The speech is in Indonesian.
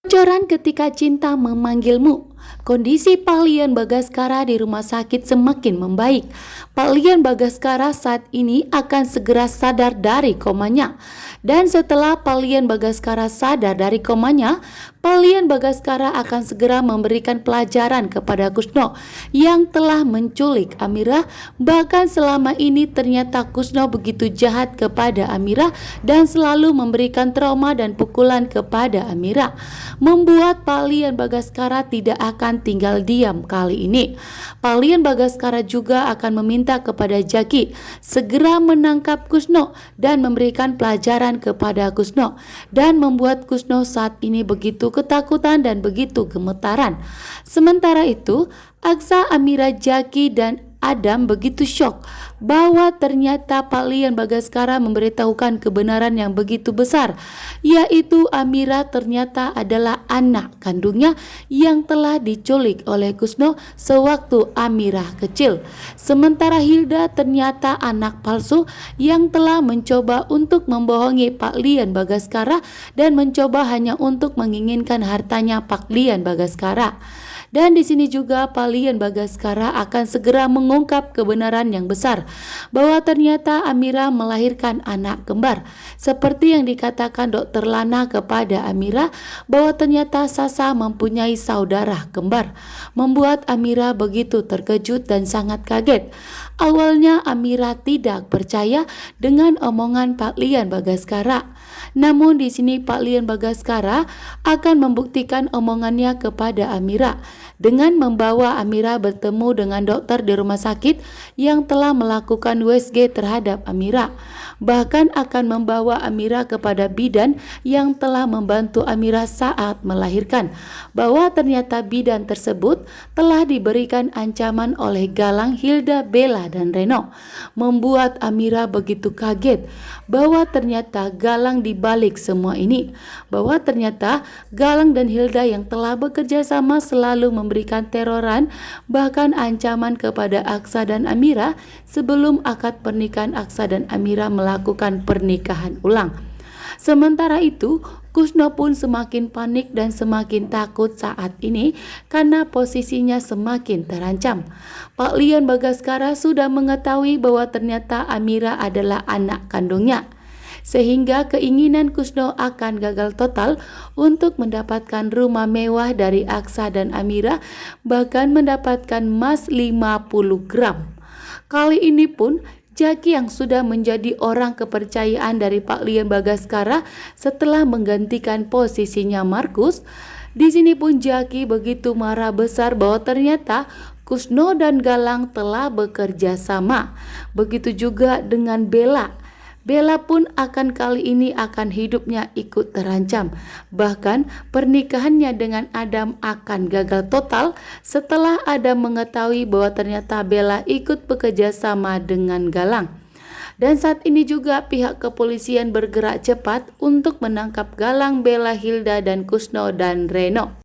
Bocoran ketika cinta memanggilmu. Kondisi Pak Lian Bagaskara di rumah sakit semakin membaik. Pak Lian Bagaskara saat ini akan segera sadar dari komanya. Dan setelah Pak Lian Bagaskara sadar dari komanya, Pak Lian Bagaskara akan segera memberikan pelajaran kepada Kusno yang telah menculik Amira. Bahkan selama ini ternyata Kusno begitu jahat kepada Amira dan selalu memberikan trauma dan pukulan kepada Amira, membuat Pak Lian Bagaskara tidak akan tinggal diam kali ini. Pak Lian Bagaskara juga akan meminta kepada Jaki segera menangkap Kusno dan memberikan pelajaran kepada Kusno, dan membuat Kusno saat ini begitu ketakutan dan begitu gemetaran. Sementara itu, Aksa, Amira, Jaki, dan Adam begitu syok bahwa ternyata Pak Lian Bagaskara memberitahukan kebenaran yang begitu besar, yaitu Amira ternyata adalah anak kandungnya yang telah diculik oleh Kusno sewaktu Amira kecil. Sementara Hilda ternyata anak palsu yang telah mencoba untuk membohongi Pak Lian Bagaskara dan mencoba hanya untuk menginginkan hartanya Pak Lian Bagaskara. Dan di sini juga Pak Lian Bagaskara akan segera mengungkap kebenaran yang besar bahwa ternyata Amira melahirkan anak kembar, seperti yang dikatakan Dokter Lana kepada Amira bahwa ternyata Sasa mempunyai saudara kembar, membuat Amira begitu terkejut dan sangat kaget. Awalnya Amira tidak percaya dengan omongan Pak Lian Bagaskara. Namun di sini Pak Lian Bagaskara akan membuktikan omongannya kepada Amira dengan membawa Amira bertemu dengan dokter di rumah sakit yang telah melakukan USG terhadap Amira. Bahkan akan membawa Amira kepada bidan yang telah membantu Amira saat melahirkan, bahwa ternyata bidan tersebut telah diberikan ancaman oleh Galang, Hilda, Bella, dan Reno, membuat Amira begitu kaget bahwa ternyata Galang dibalik semua ini, bahwa ternyata Galang dan Hilda yang telah bekerja sama selalu memberikan teroran bahkan ancaman kepada Aksa dan Amira sebelum akad pernikahan Aksa dan Amira melakukan pernikahan ulang. Sementara itu, Kusno pun semakin panik dan semakin takut saat ini karena posisinya semakin terancam. Pak Lian Bagaskara sudah mengetahui bahwa ternyata Amira adalah anak kandungnya, sehingga keinginan Kusno akan gagal total untuk mendapatkan rumah mewah dari Aksa dan Amira, bahkan mendapatkan emas 50 gram. Kali ini pun Jaki yang sudah menjadi orang kepercayaan dari Pak Lian Bagaskara setelah menggantikan posisinya Markus. Di sini pun Jaki begitu marah besar bahwa ternyata Kusno dan Galang telah bekerja sama. Begitu juga dengan Bella. Bella pun akan kali ini akan hidupnya ikut terancam. Bahkan pernikahannya dengan Adam akan gagal total setelah Adam mengetahui bahwa ternyata Bella ikut bekerja sama dengan Galang. Dan saat ini juga pihak kepolisian bergerak cepat untuk menangkap Galang, Bella, Hilda, dan Kusno dan Reno.